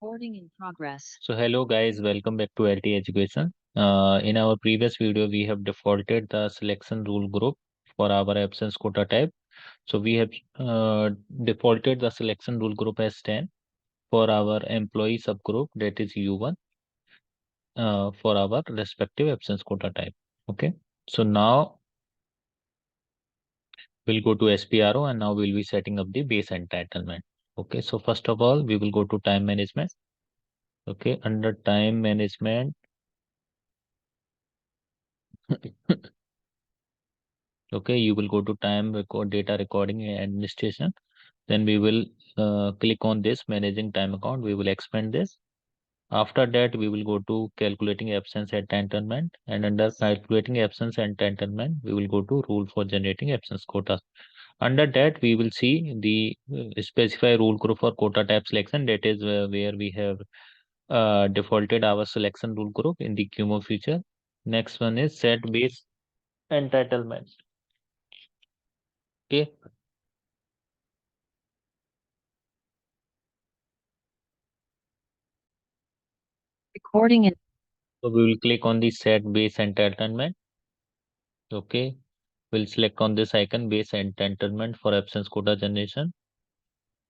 Recording in progress. So hello guys, welcome back to LT Education. In our previous video, we have defaulted the selection rule group for our absence quota type. So we have defaulted the selection rule group as 10 for our employee subgroup, that is U1, for our respective absence quota type. Okay. So now we'll go to SPRO and now we'll be setting up the base entitlement. Okay. So first of all, we will go to time management. Okay. Under time management, okay, you will go to data recording and administration. Then we will click on this managing time account. We will expand this. After that, we will go to calculating absence entitlement, and under calculating absence entitlement, we will go to rule for generating absence quota. Under that, we will see the specify rule group for quota type selection. That is where we have defaulted our selection rule group in the QMO feature. Next one is set base entitlement. Okay. Recording in So we will click on the set base entitlement. Okay. We'll select on this icon base entitlement for absence quota generation.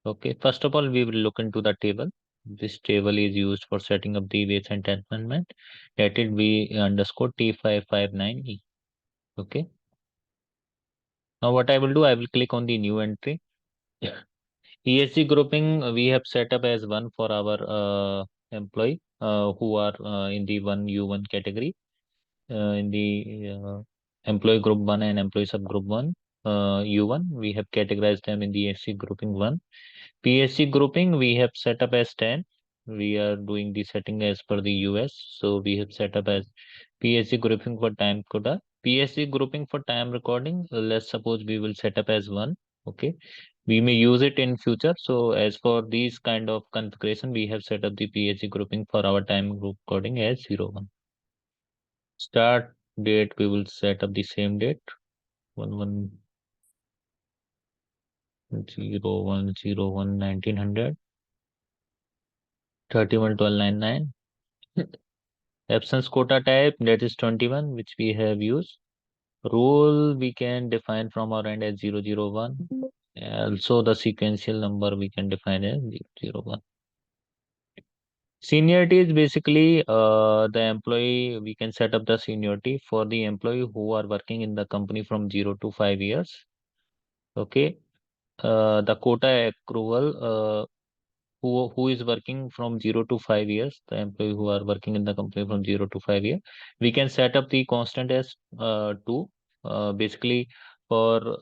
Okay. First of all, we will look into the table. This table is used for setting up the base entitlement. That is B underscore T559E. Okay. Now what I will do, I will click on the new entry. ESG grouping we have set up as one for our employee who are in the 1U1 category. In the employee group 1 and employee subgroup 1, U1, we have categorized them in the SC grouping 1. PSC grouping we have set up as 10. We are doing the setting as per the US. So we have set up as PSC grouping for time quota. PSC grouping for time recording, let's suppose we will set up as 1. Okay. We may use it in future. So as for these kind of configuration, we have set up the PSC grouping for our time recording as 01. Start date, we will set up the same date, 1101011900 311299. Absence quota type, that is 21, which we have used. Rule we can define from our end as 001. Also the sequential number we can define as 001. Seniority is basically the employee, we can set up the seniority for the employee who are working in the company from 0 to 5 years. Okay. The quota accrual, who is working from 0 to 5 years, the employee who are working in the company from 0 to 5 years, we can set up the constant as 2. Basically, for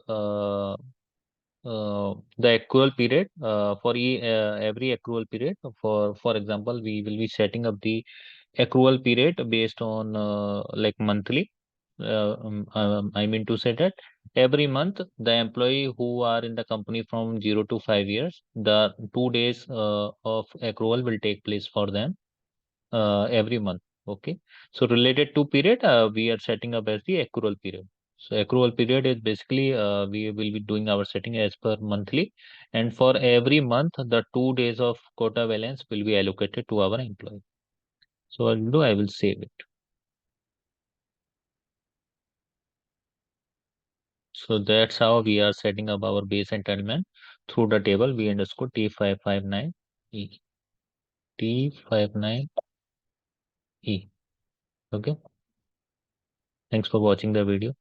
the accrual period, for every accrual period, for example, we will be setting up the accrual period based on like monthly. I mean to say that every month the employee who are in the company from 0 to 5 years, the 2 days of accrual will take place for them every month. Okay. So related to period, we are setting up as the accrual period. So accrual period is basically we will be doing our setting as per monthly, and for every month the 2 days of quota balance will be allocated to our employee. So I'll do, I will save it. So that's how we are setting up our base entitlement through the table v underscore T559E. T59E. Okay. Thanks for watching the video.